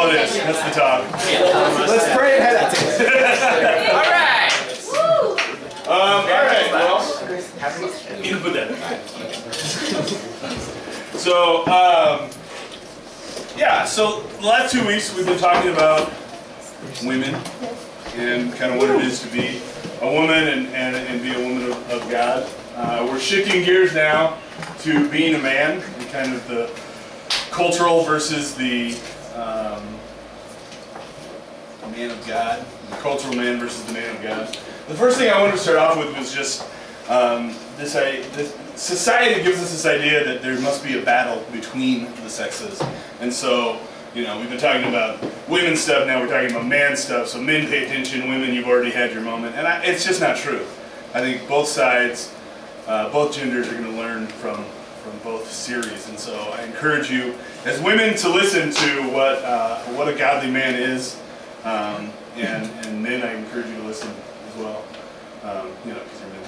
all it is. That's the talk. Let's pray and head out. All right. All right. Well, you can put that in. So, yeah. So the last 2 weeks we've been talking about women and kind of what it is to be a woman and be a woman of God. We're shifting gears now to being a man and kind of the cultural versus the man of God, the cultural man versus the man of God. The first thing I wanted to start off with was just this society gives us this idea that there must be a battle between the sexes, and so you know we've been talking about women's stuff, now we're talking about man stuff. So men pay attention, women you've already had your moment, and it's just not true. I think both sides, both genders are going to learn from both series, and so I encourage you as women to listen to what a godly man is, and men I encourage you to listen as well, you know, because you're men,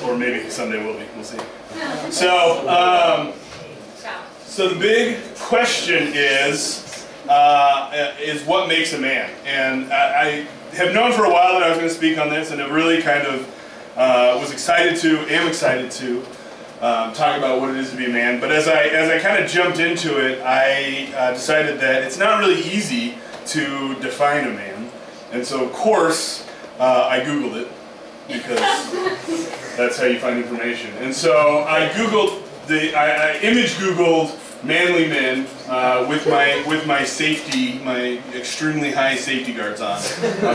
or maybe someday we'll be. We'll see. So the big question is what makes a man? And I have known for a while that I was going to speak on this, and it really kind of am excited to talk about what it is to be a man. But as I kind of jumped into it, I decided that it's not really easy to define a man, and so of course I Googled it because that's how you find information. And so I Googled I image Googled manly men with my extremely high safety guards on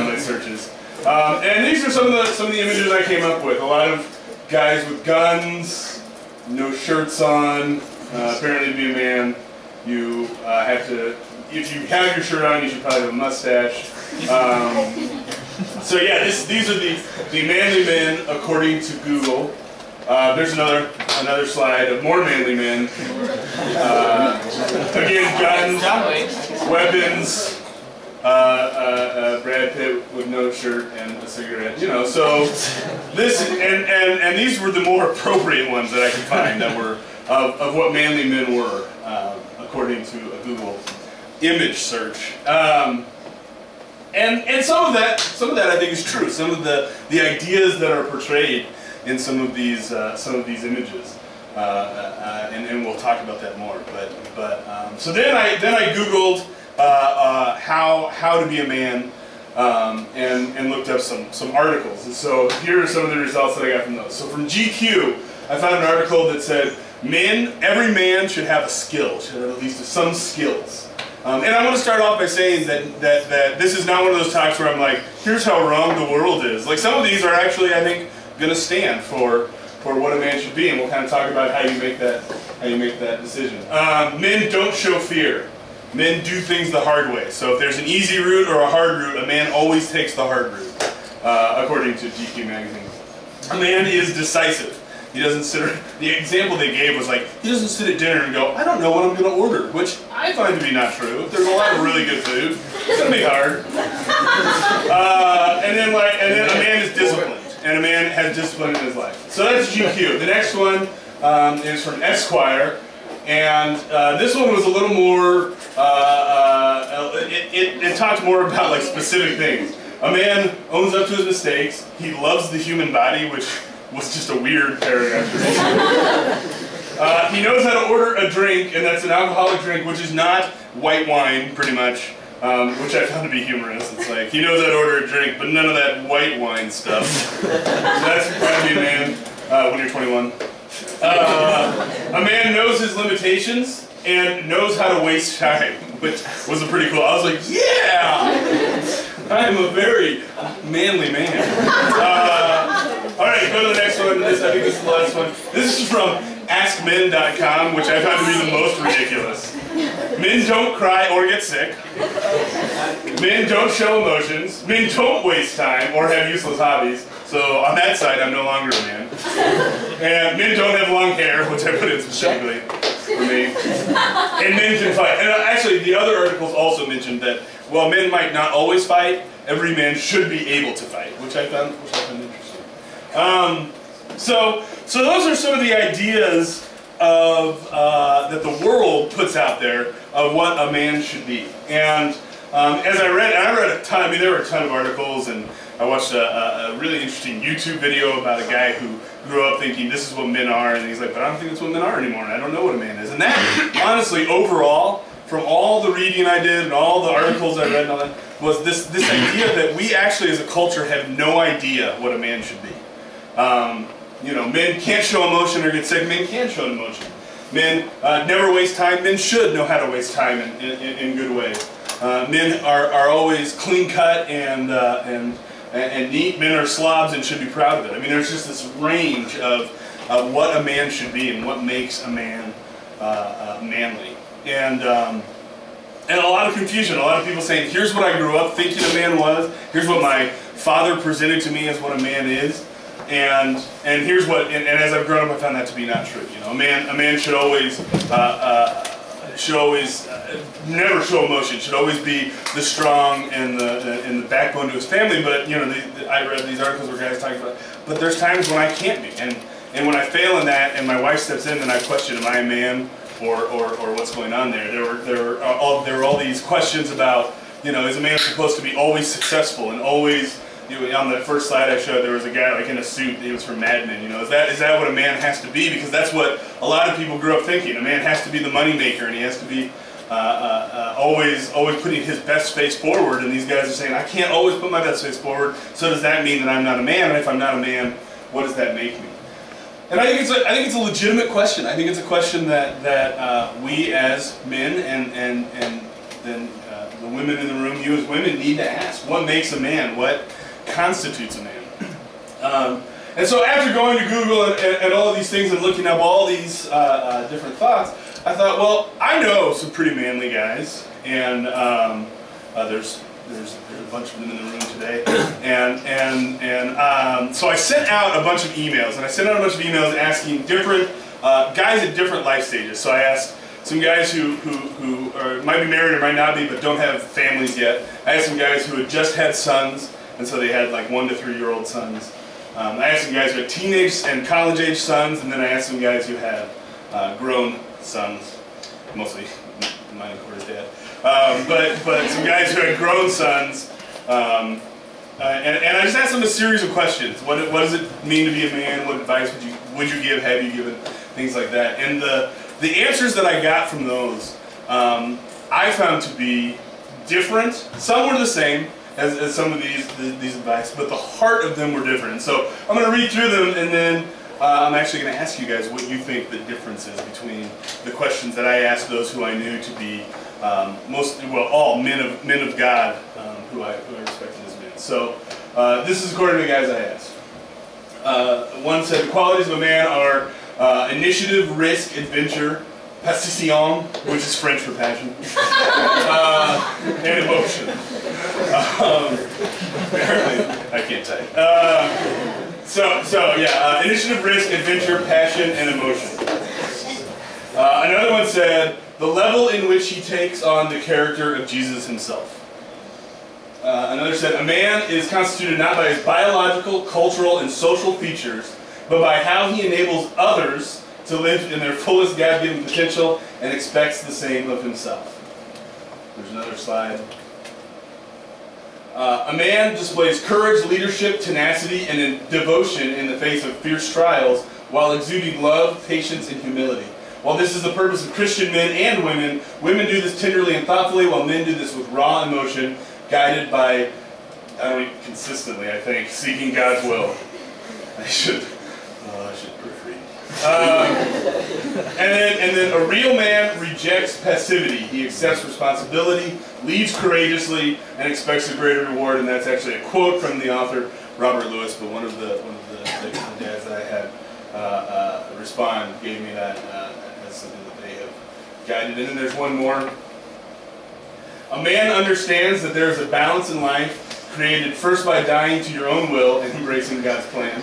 my searches, and these are some of the images I came up with. A lot of guys with guns, no shirts on. Apparently, to be a man, you have to. If you have your shirt on, you should probably have a mustache. So yeah, these are the manly men according to Google. There's another slide of more manly men. Again, guns, weapons. Brad Pitt with no shirt and a cigarette. You know, so this and these were the more appropriate ones that I could find that were of what manly men were according to a Google image search. And some of that I think is true. Some of the ideas that are portrayed in some of these images, and we'll talk about that more. But so then I Googled how to be a man, and looked up some articles. And so here are some of the results that I got from those. So from GQ, I found an article that said every man should have a skill, should have at least some skills. And I want to start off by saying that this is not one of those talks where I'm like, here's how wrong the world is. Like, some of these are actually, I think, going to stand for what a man should be, and we'll kind of talk about how you make that decision. Men don't show fear. Men do things the hard way. So if there's an easy route or a hard route, a man always takes the hard route, according to GQ magazine. A man is decisive. He doesn't sit. The example they gave was like, he doesn't sit at dinner and go, I don't know what I'm going to order, which I find to be not true. If there's a lot of really good food, it's going to be hard. And then a man is disciplined, and a man has discipline in his life. So that's GQ. The next one is from Esquire, and this one was a little more. It talked more about like specific things. A man owns up to his mistakes. He loves the human body, which was just a weird paragraph. He knows how to order a drink, and that's an alcoholic drink, which is not white wine, pretty much, which I found to be humorous. It's like, he knows how to order a drink, but none of that white wine stuff. So that's probably a man when you're 21. A man knows his limitations and knows how to waste time, which was a pretty cool. I was like, yeah! I am a very manly man. Alright, go to the next one. I think this is the last one. This is from AskMen.com, which I found to be the most ridiculous. Men don't cry or get sick. Men don't show emotions. Men don't waste time or have useless hobbies. So on that side, I'm no longer a man. And men don't have long hair, which I put in specifically for me. And men can fight. And actually, the other articles also mentioned that while men might not always fight, every man should be able to fight, which I found interesting. So those are some of the ideas that the world puts out there of what a man should be. And as I read a ton. I mean, there were a ton of articles, and I watched a really interesting YouTube video about a guy who grew up thinking this is what men are, and he's like, but I don't think it's what men are anymore, and I don't know what a man is. And that, honestly, overall, from all the reading I did and all the articles I read and all that, was this idea that we actually as a culture have no idea what a man should be. You know, men can't show emotion or get sick. Men can show emotion. Men never waste time. Men should know how to waste time in good ways. Men are always clean cut and neat. Men are slobs and should be proud of it. I mean, there's just this range of what a man should be and what makes a man manly. And a lot of confusion. A lot of people saying, here's what I grew up thinking a man was. Here's what my father presented to me as what a man is. And here's what, and as I've grown up, I found that to be not true. You know, a man should always never show emotion. Should always be the strong and the backbone to his family. But you know, I read these articles where guys talking about, but there's times when I can't be, and when I fail in that, and my wife steps in, then I question, am I a man, or what's going on there? There were all these questions about, you know, is a man supposed to be always successful and always. On the first slide I showed, there was a guy like in a suit. He was from Mad Men. You know, is that what a man has to be? Because that's what a lot of people grew up thinking. A man has to be the money maker, and he has to be always putting his best face forward. And these guys are saying, I can't always put my best face forward. So does that mean that I'm not a man? And if I'm not a man, what does that make me? And I think it's a legitimate question. I think it's a question that we as men and then the women in the room, you as women, need to ask. What makes a man? What constitutes a man? And so after going to Google and all of these things and looking up all these different thoughts, I thought, well, I know some pretty manly guys, and there's a bunch of them in the room today, and so I sent out a bunch of emails, asking different guys at different life stages. So I asked some guys who might be married or might not be, but don't have families yet. I asked some guys who had just had sons, and so they had like 1 to 3 year old sons. I asked some guys who had teenage and college age sons, and then I asked some guys who had grown sons, mostly mine and Corey's dad. But some guys who had grown sons, and I just asked them a series of questions. What does it mean to be a man? What advice would you give? Have you given? Things like that. And the answers that I got from those, I found to be different. Some were the same as some of these advice, but the heart of them were different. And so I'm going to read through them, and then I'm actually going to ask you guys what you think the difference is between the questions that I asked those who I knew to be all men of God, who I respected as men. So this is according to the guys I asked. One said the qualities of a man are initiative, risk, adventure, passion, which is French for passion, and emotion. Apparently, I can't type. Initiative, risk, adventure, passion, and emotion. Another one said, the level in which he takes on the character of Jesus himself. Another said, a man is constituted not by his biological, cultural, and social features, but by how he enables others to live in their fullest God-given potential and expects the same of himself. There's another slide. A man displays courage, leadership, tenacity, and devotion in the face of fierce trials while exuding love, patience, and humility. While this is the purpose of Christian men and women, women do this tenderly and thoughtfully, while men do this with raw emotion, guided by, consistently, I think, seeking God's will. I should proofread. And then a real man rejects passivity. He accepts responsibility, leads courageously, and expects a greater reward. And that's actually a quote from the author Robert Lewis. But one of the dads that I had respond gave me that as something that they have guided. And then there's one more. A man understands that there is a balance in life created first by dying to your own will and embracing God's plan.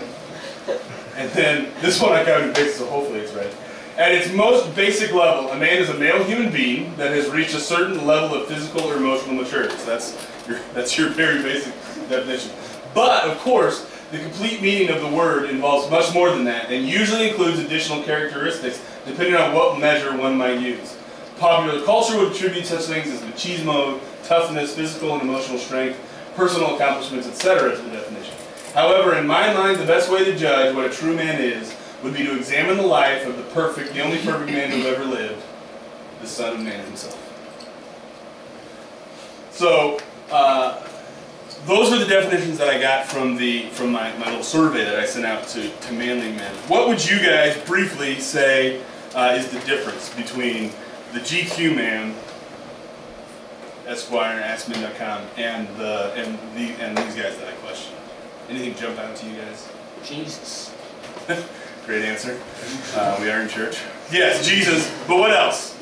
And then, this one I got in basic, so hopefully it's right. At its most basic level, a man is a male human being that has reached a certain level of physical or emotional maturity. So that's your very basic definition. But, of course, the complete meaning of the word involves much more than that, and usually includes additional characteristics depending on what measure one might use. Popular culture would attribute such things as machismo, toughness, physical and emotional strength, personal accomplishments, etc. to the definition. However, in my mind, the best way to judge what a true man is would be to examine the life of the only perfect man who ever lived, the Son of Man himself. So, those were the definitions that I got from my little survey that I sent out to manly men. What would you guys briefly say is the difference between the GQ man, Esquire, AskMen.com, and these guys that I questioned? Anything jump out to you guys? Jesus. Great answer. We are in church. Yes, Jesus. But what else?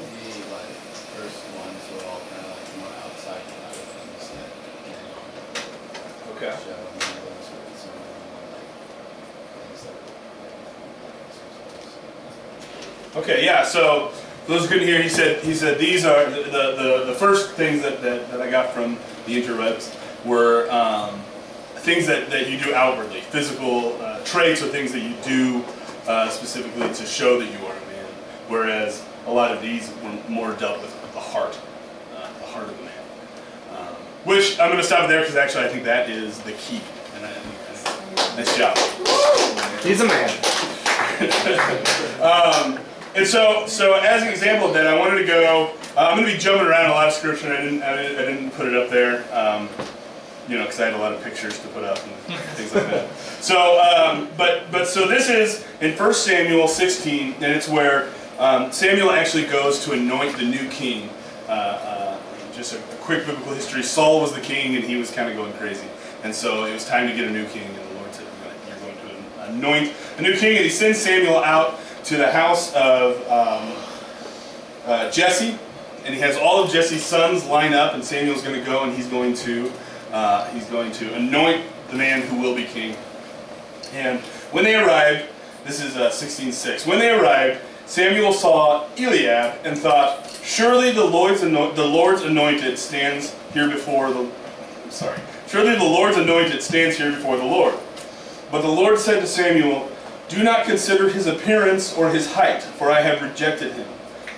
Okay. Okay, yeah, so for those who couldn't hear, he said these are the first things that I got from the interwebs were things that you do outwardly, physical traits or things that you do specifically to show that you are a man, whereas a lot of these were more dealt with the heart of a man. Which I'm going to stop there because actually I think that is the key. And nice job. He's a man. And so as an example of that, I wanted to go. I'm going to be jumping around a lot of scripture. I didn't put it up there, because I had a lot of pictures to put up and things like that. So, but so this is in 1 Samuel 16, and it's where Samuel actually goes to anoint the new king. Just a quick biblical history. Saul was the king, and he was kind of going crazy, and so it was time to get a new king. And the Lord said, "You're going to anoint a new king." And he sends Samuel out to the house of Jesse, and he has all of Jesse's sons line up, and Samuel's going to go, and he's going to anoint the man who will be king. And when they arrived, this is 16:6. When they arrived, Samuel saw Eliab and thought, "Surely the Lord's anointed stands here before the Surely the Lord's anointed stands here before the Lord." But the Lord said to Samuel, "Do not consider his appearance or his height, for I have rejected him.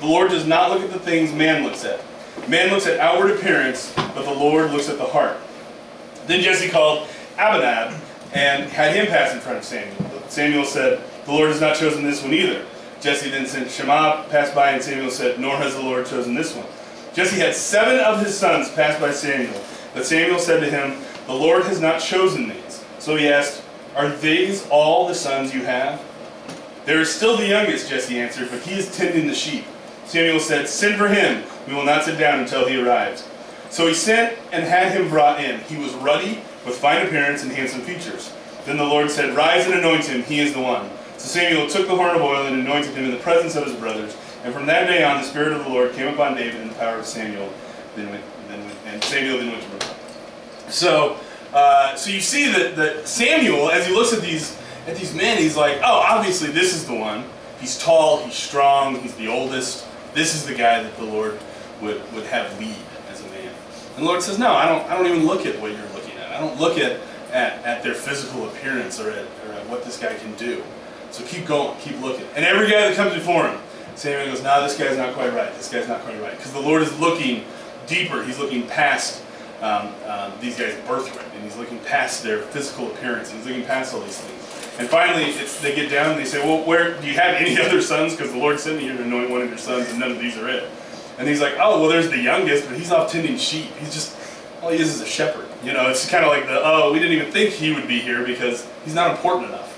The Lord does not look at the things man looks at. Man looks at outward appearance, but the Lord looks at the heart." Then Jesse called Abinab and had him pass in front of Samuel. But Samuel said, "The Lord has not chosen this one either." Jesse then sent Shammah pass by, and Samuel said, "Nor has the Lord chosen this one." Jesse had 7 of his sons pass by Samuel, but Samuel said to him, "The Lord has not chosen these." So he asked, "Are these all the sons you have?" "There is still the youngest," Jesse answered, "but he is tending the sheep." Samuel said, "Send for him. We will not sit down until he arrives." So he sent and had him brought in. He was ruddy, with fine appearance and handsome features. Then the Lord said, "Rise and anoint him. He is the one." So Samuel took the horn of oil and anointed him in the presence of his brothers. And from that day on, the Spirit of the Lord came upon David in the power of Samuel. And Samuel then went to Ramah. So you see that Samuel, as he looks at these men, he's like, oh, obviously this is the one. He's tall, he's strong, he's the oldest. This is the guy that the Lord would have lead as a man. And the Lord says, no, I don't even look at what you're looking at. I don't look at their physical appearance or at what this guy can do. So keep going, keep looking. And every guy that comes before him, Samuel goes, no, this guy's not quite right. This guy's not quite right. Because the Lord is looking deeper. He's looking past these guys' birthright. And he's looking past their physical appearance. And he's looking past all these things. And finally, they get down and they say, well, do you have any other sons? Because the Lord sent me here to anoint one of your sons, and none of these are it. And he's like, oh, well, there's the youngest, but he's off tending sheep. He's just, all he is a shepherd. You know, it's kind of like we didn't even think he would be here because he's not important enough.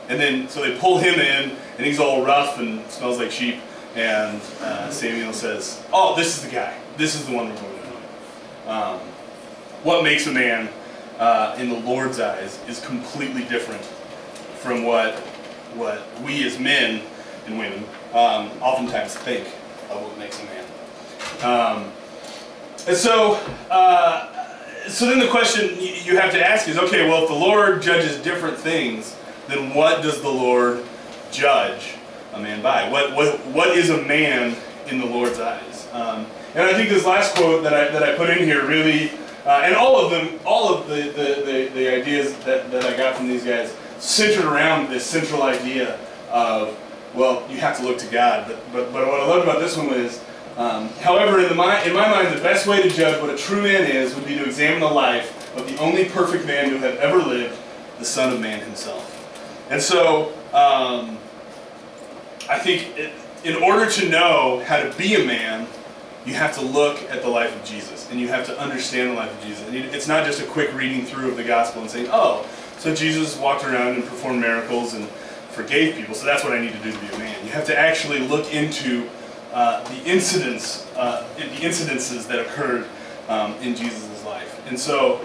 And then, so they pull him in, and he's all rough and smells like sheep. And Samuel says, oh, this is the guy. This is the one we're going to anoint. What makes a man in the Lord's eyes is completely different from what we as men and women oftentimes think of what makes a man. And so then the question you have to ask is, okay, well, if the Lord judges different things, then what does the Lord judge a man by? What is a man in the Lord's eyes? And I think this last quote that I put in here really and all of the ideas that I got from these guys centered around this central idea of, well, you have to look to God. But what I loved about this one was, however, in my mind, the best way to judge what a true man is would be to examine the life of the only perfect man who had ever lived, the Son of Man himself. And so, I think in order to know how to be a man, you have to look at the life of Jesus, and you have to understand the life of Jesus. And it's not just a quick reading through of the gospel and saying, oh, so Jesus walked around and performed miracles and forgave people, so that's what I need to do to be a man. You have to actually look into the incidences that occurred in Jesus' life. And so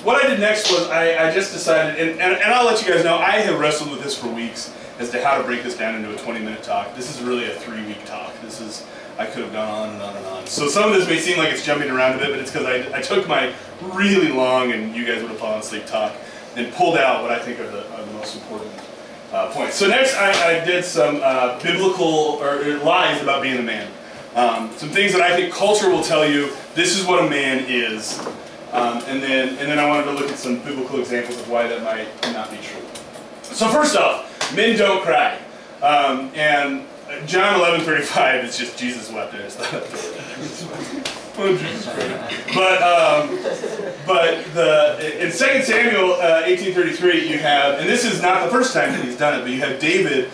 what I did next was I just decided, and I'll let you guys know, I have wrestled with this for weeks as to how to break this down into a 20-minute talk. This is really a 3-week talk. I could have gone on and on and on. So some of this may seem like it's jumping around a bit, but it's because I took my really long, and you guys would have fallen asleep, talk and pulled out what I think are the most important points. So next I did some biblical or lies about being a man. Some things that I think culture will tell you, this is what a man is. And then I wanted to look at some biblical examples of why that might not be true. So first off, men don't cry. And John 11:35 is just Jesus wept. I just thought I'd throw it in there. Oh, Jesus Christ. But in 2 Samuel 18:33 you have, and this is not the first time that he's done it, but you have David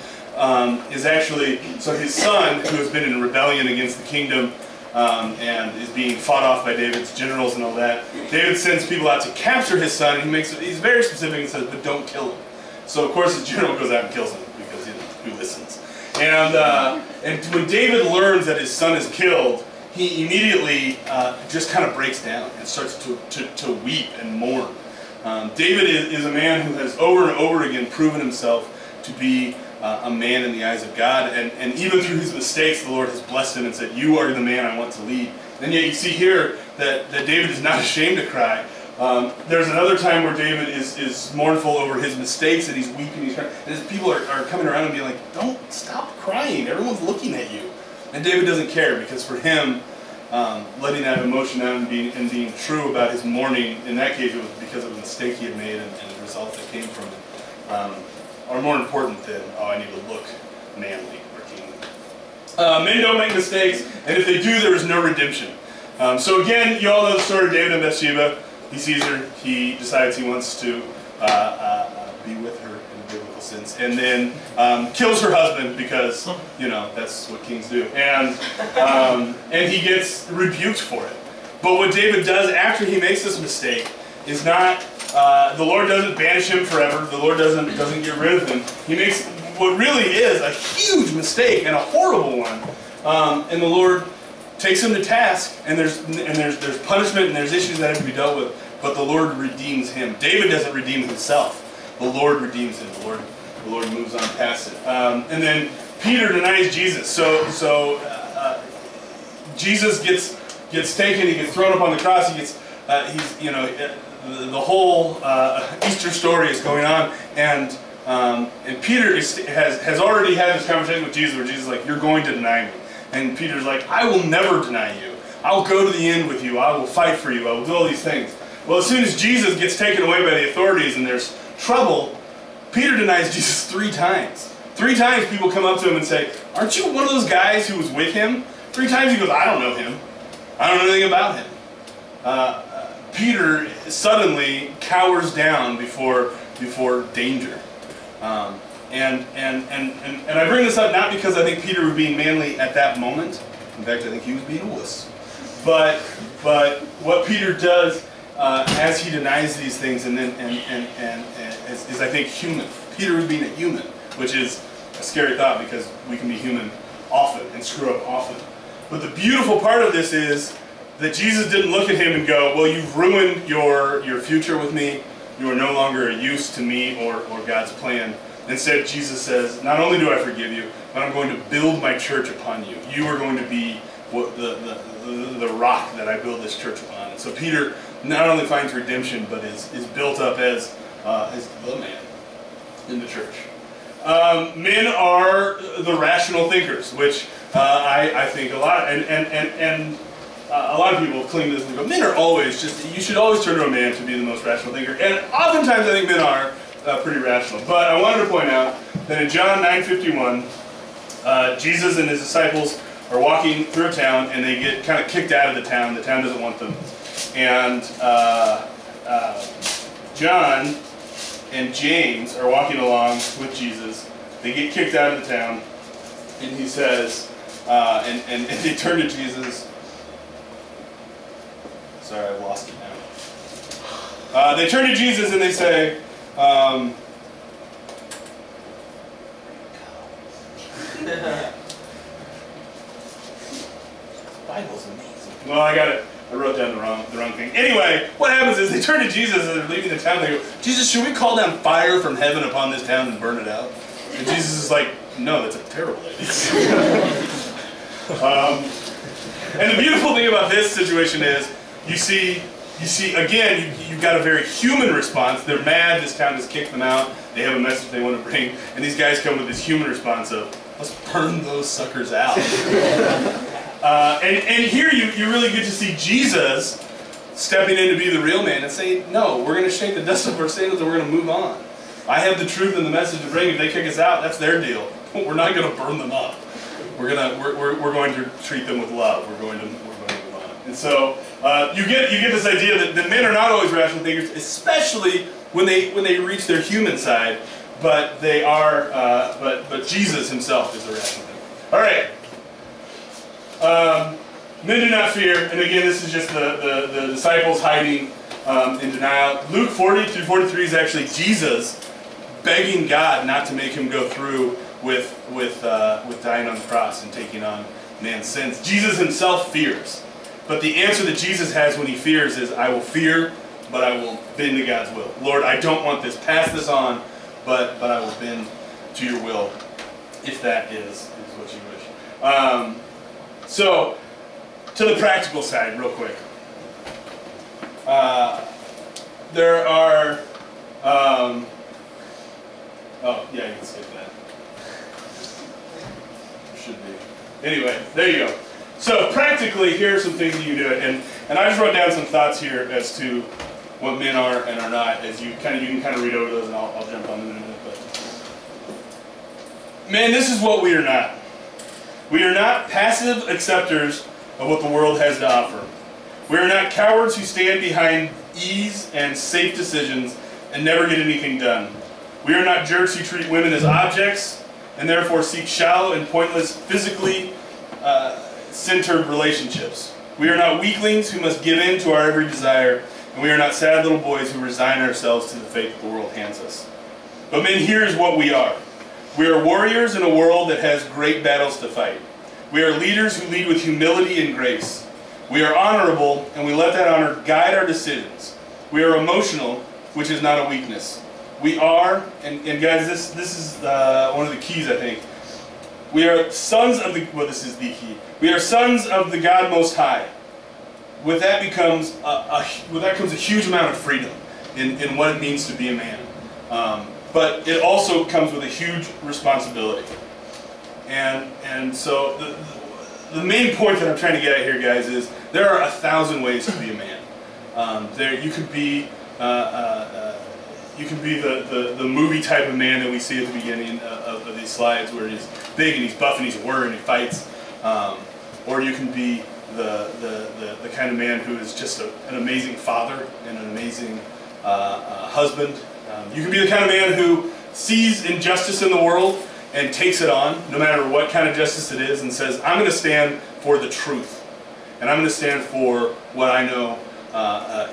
is actually, so his son, who has been in rebellion against the kingdom, and is being fought off by David's generals and all that. David sends people out to capture his son. He's very specific and says, but don't kill him. So of course his general goes out and kills him because who listens? And when David learns that his son is killed, he immediately just kind of breaks down and starts to weep and mourn. David is a man who has over and over again proven himself to be a man in the eyes of God, and even through his mistakes, the Lord has blessed him and said, you are the man I want to lead. And yet you see here that David is not ashamed to cry. There's another time where David is mournful over his mistakes, and he's weeping, he's crying, and his people are coming around and being like, don't stop crying, everyone's looking at you. And David doesn't care, because for him, letting that emotion out and being true about his mourning, in that case it was because of a mistake he had made and the result that came from it, are more important than, oh, I need to look manly or kingly. Men don't make mistakes, and if they do, there is no redemption. So again, you all know the story of David and Bathsheba. He sees her, he decides he wants to be with her in a biblical sense, and then kills her husband because, you know, that's what kings do. And he gets rebuked for it. But what David does after he makes this mistake is not, the Lord doesn't banish him forever, the Lord doesn't get rid of him. He makes what really is a huge mistake and a horrible one, and the Lord takes him to task, and there's punishment and there's issues that have to be dealt with, but the Lord redeems him. David doesn't redeem himself. The Lord redeems him. The Lord moves on past it. And then Peter denies Jesus. So Jesus gets taken. He gets thrown up on the cross. The whole Easter story is going on, and Peter has already had this conversation with Jesus, where Jesus is like, "You're going to deny me." And Peter's like, I will never deny you. I'll go to the end with you. I will fight for you. I will do all these things. Well, as soon as Jesus gets taken away by the authorities and there's trouble, Peter denies Jesus 3 times. 3 times people come up to him and say, aren't you one of those guys who was with him? 3 times he goes, I don't know him. I don't know anything about him. Peter suddenly cowers down before danger. And I bring this up not because I think Peter was being manly at that moment. In fact, I think he was being a wuss. But what Peter does as he denies these things is I think human. Peter was being a human, which is a scary thought because we can be human often and screw up often. But the beautiful part of this is that Jesus didn't look at him and go, well, you've ruined your future with me. You are no longer a use to me or God's plan. Instead, Jesus says, not only do I forgive you, but I'm going to build my church upon you. You are going to be the rock that I build this church upon. And so Peter not only finds redemption, but is built up as the man in the church. Men are the rational thinkers, which I think a lot. And a lot of people cling to this and go, men are always you should always turn to a man to be the most rational thinker. And oftentimes I think men are pretty rational. But I wanted to point out that in John 9:51, Jesus and his disciples are walking through a town, and they get kind of kicked out of the town. The town doesn't want them. And John and James are walking along with Jesus. They get kicked out of the town, and he says, and they turn to Jesus. Sorry, I lost it now. They turn to Jesus and they say, Bible's amazing. Well, I got it. I wrote down the wrong thing. Anyway, what happens is they turn to Jesus as they're leaving the town. They go, Jesus, should we call down fire from heaven upon this town and burn it out? And Jesus is like, no, that's a terrible idea. And the beautiful thing about this situation is, you see again, you've got a very human response. They're mad. This town has kicked them out. They have a message they want to bring, and these guys come with this human response of, let's burn those suckers out. And here you really get to see Jesus stepping in to be the real man and saying, no, we're going to shake the dust off our sandals and we're going to move on. I have the truth and the message to bring. If they kick us out, that's their deal. We're not going to burn them up. We're going to treat them with love. We're going to move on. And so you get this idea that men are not always rational thinkers, especially when they reach their human side. But they are. But Jesus himself is a rational thinker. All right. Men do not fear, and again, this is just the disciples hiding in denial. Luke 40 through 43 is actually Jesus begging God not to make him go through with dying on the cross and taking on man's sins. Jesus himself fears, but the answer that Jesus has when he fears is, I will fear, but I will bend to God's will. Lord, I don't want this. Pass this on, but I will bend to your will, if that is what you wish. So, to the practical side, real quick. There are, oh yeah, you can skip that. There should be. Anyway, there you go. So, practically, here are some things that you can do. And I just wrote down some thoughts here as to what men are and are not, as you can kind of read over those, and I'll jump on them in a minute. But man, this is what we are not. We are not passive acceptors of what the world has to offer. We are not cowards who stand behind ease and safe decisions and never get anything done. We are not jerks who treat women as objects and therefore seek shallow and pointless, physically centered relationships. We are not weaklings who must give in to our every desire, and we are not sad little boys who resign ourselves to the fate that the world hands us. But men, here is what we are. We are warriors in a world that has great battles to fight. We are leaders who lead with humility and grace. We are honorable, and we let that honor guide our decisions. We are emotional, which is not a weakness. We are, and guys, this is one of the keys, I think. We are sons of the, well, this is the key. We are sons of the God Most High. With that comes a huge amount of freedom in what it means to be a man. But it also comes with a huge responsibility. And so the main point that I'm trying to get at here, guys, is there are 1,000 ways to be a man. You could be the movie type of man that we see at the beginning of these slides, where he's big and he's buff and he's a warrior and he fights, or you can be the kind of man who is just an amazing father and an amazing husband. You can be the kind of man who sees injustice in the world and takes it on, no matter what kind of justice it is, and says, I'm going to stand for the truth. And I'm going to stand for what I know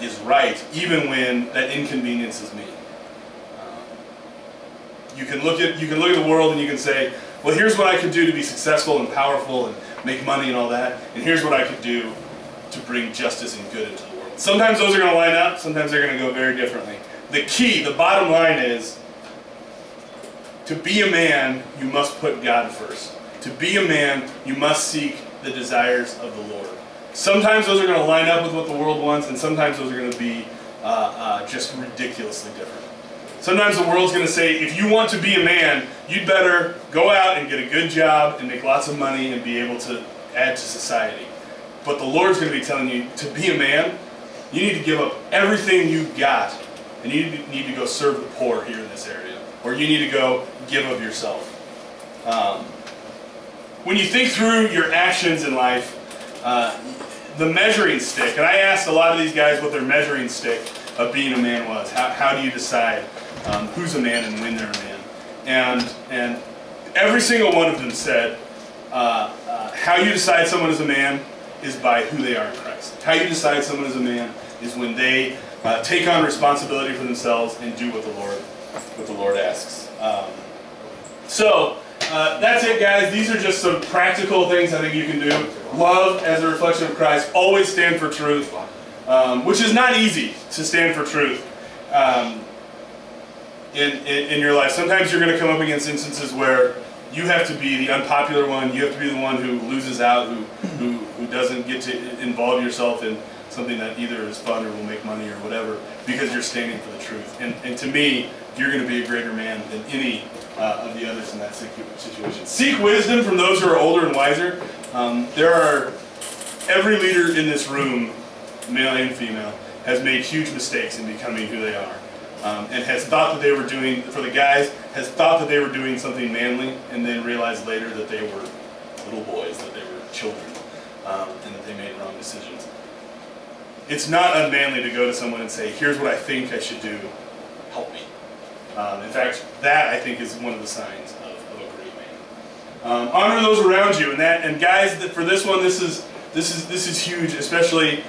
is right, even when that inconveniences me. You can look at the world and you can say, well, here's what I could do to be successful and powerful and make money and all that, and here's what I could do to bring justice and good into the world. Sometimes those are going to line up, sometimes they're going to go very differently. The key, the bottom line is, to be a man, you must put God first. To be a man, you must seek the desires of the Lord. Sometimes those are going to line up with what the world wants, and sometimes those are going to be just ridiculously different. Sometimes the world's going to say, if you want to be a man, you'd better go out and get a good job and make lots of money and be able to add to society. but the Lord's going to be telling you to be a man, you need to give up everything you've got, and you need to go serve the poor here in this area, or you need to go give of yourself. When you think through your actions in life, the measuring stick, and I asked a lot of these guys what their measuring stick of being a man was. How do you decide who's a man and when they're a man? And every single one of them said, how you decide someone is a man is by who they are in Christ. How you decide someone is a man is when they take on responsibility for themselves and do what the Lord asks. So that's it, guys. These are just some practical things I think you can do. Love as a reflection of Christ. Always stand for truth, which is not easy to stand for truth in your life. Sometimes you're going to come up against instances where you have to be the unpopular one. You have to be the one who loses out, who doesn't get to involve yourself in something that either is fun or will make money or whatever, because you're standing for the truth. And to me, you're going to be a greater man than any of the others in that situation. Seek wisdom from those who are older and wiser. Every leader in this room, male and female, has made huge mistakes in becoming who they are. And has thought that they were doing, for the guys, has thought that they were doing something manly, and then realized later that they were little boys, that they were children, and that they made wrong decisions. It's not unmanly to go to someone and say, here's what I think I should do, help me. In fact, that I think is one of the signs of a great man. Honor those around you, and guys, for this one, this is huge, especially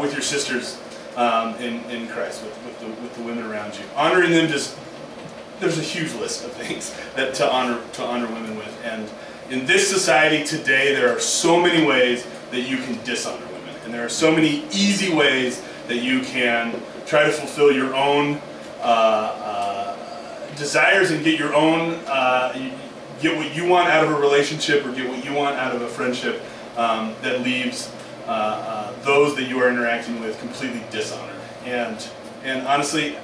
with your sisters in Christ, with the women around you. Honoring them there's a huge list of things that to honor women with, and in this society today, there are so many ways that you can dishonor women, and there are so many easy ways that you can try to fulfill your own desires and get your own, get what you want out of a relationship or get what you want out of a friendship that leaves those that you are interacting with completely dishonored. And honestly,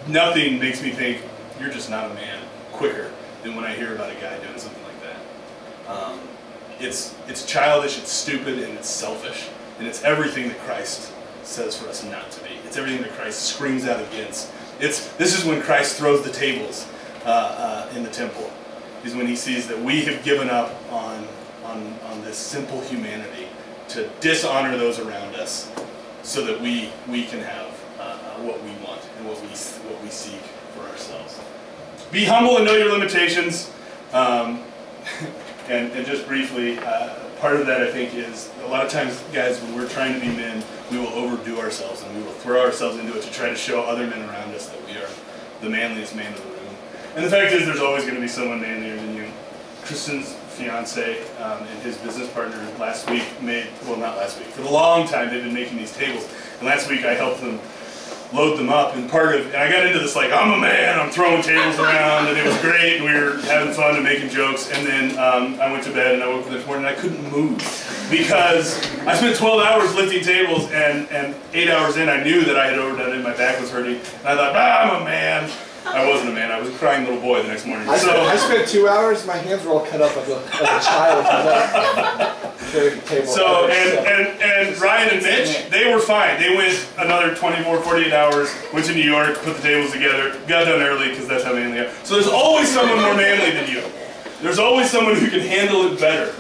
nothing makes me think you're just not a man quicker than when I hear about a guy doing something like that. It's childish, it's stupid, and it's selfish. And it's everything that Christ says for us not to be. It's everything that Christ screams out against. This is when Christ throws the tables in the temple. Is when he sees that we have given up on this simple humanity to dishonor those around us, so that we can have what we want and what we seek for ourselves. Be humble and know your limitations. And just briefly, part of that I think is a lot of times, guys, when we're trying to be men, we will overdo ourselves and we will throw ourselves into it to try to show other men around us that we are the manliest man in the room. And the fact is, there's always going to be someone manlier than you. Kristen's fiance and his business partner last week not last week, for a long time they've been making these tables. And last week I helped them load them up, and I got into this like, I'm a man, I'm throwing tables around, and it was great, and we were having fun and making jokes, and then I went to bed and I woke up the next morning and I couldn't move because I spent 12 hours lifting tables, and 8 hours in I knew that I had overdone it, my back was hurting, and I thought, I'm a man. I wasn't a man, I was a crying little boy the next morning. I spent 2 hours, my hands were all cut up like a child. So, and Ryan and Mitch, they were fine. They went another 24, 48 hours, went to New York, put the tables together, got done early because that's how manly they are. So there's always someone more manly than you. There's always someone who can handle it better.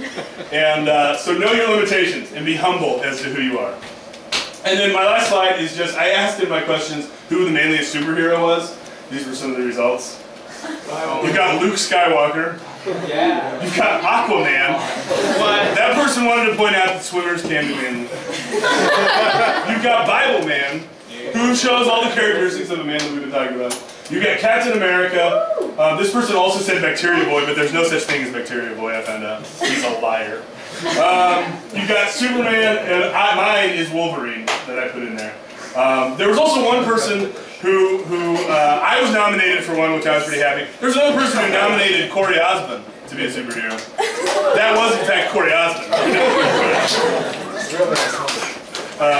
And so know your limitations and be humble as to who you are. And then my last slide is just, I asked in my questions who the manliest superhero was. These were some of the results. You've got Luke Skywalker. Yeah. You've got Aquaman. What? That person wanted to point out that swimmers can be manly. You've got Bible Man, who shows all the characteristics of a man that we've been talking about. You've got Captain America. This person also said Bacteria Boy, but there's no such thing as Bacteria Boy, I found out. He's a liar. You've got Superman, and mine is Wolverine that I put in there. There was also one person who I was nominated for one, which I was pretty happy. There's another person who nominated Corey Osborn to be a superhero. That was, in fact, Corey Osborn.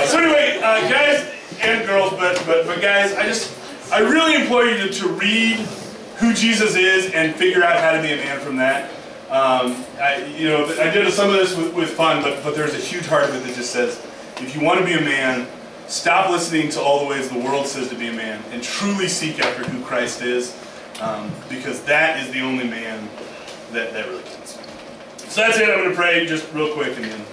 So anyway, guys and girls, but guys, I really implore you to read who Jesus is and figure out how to be a man from that. I did some of this with fun, but there's a huge heart of it that just says, if you want to be a man, stop listening to all the ways the world says to be a man, and truly seek after who Christ is, because that is the only man that really counts. So that's it. I'm going to pray just real quick, and then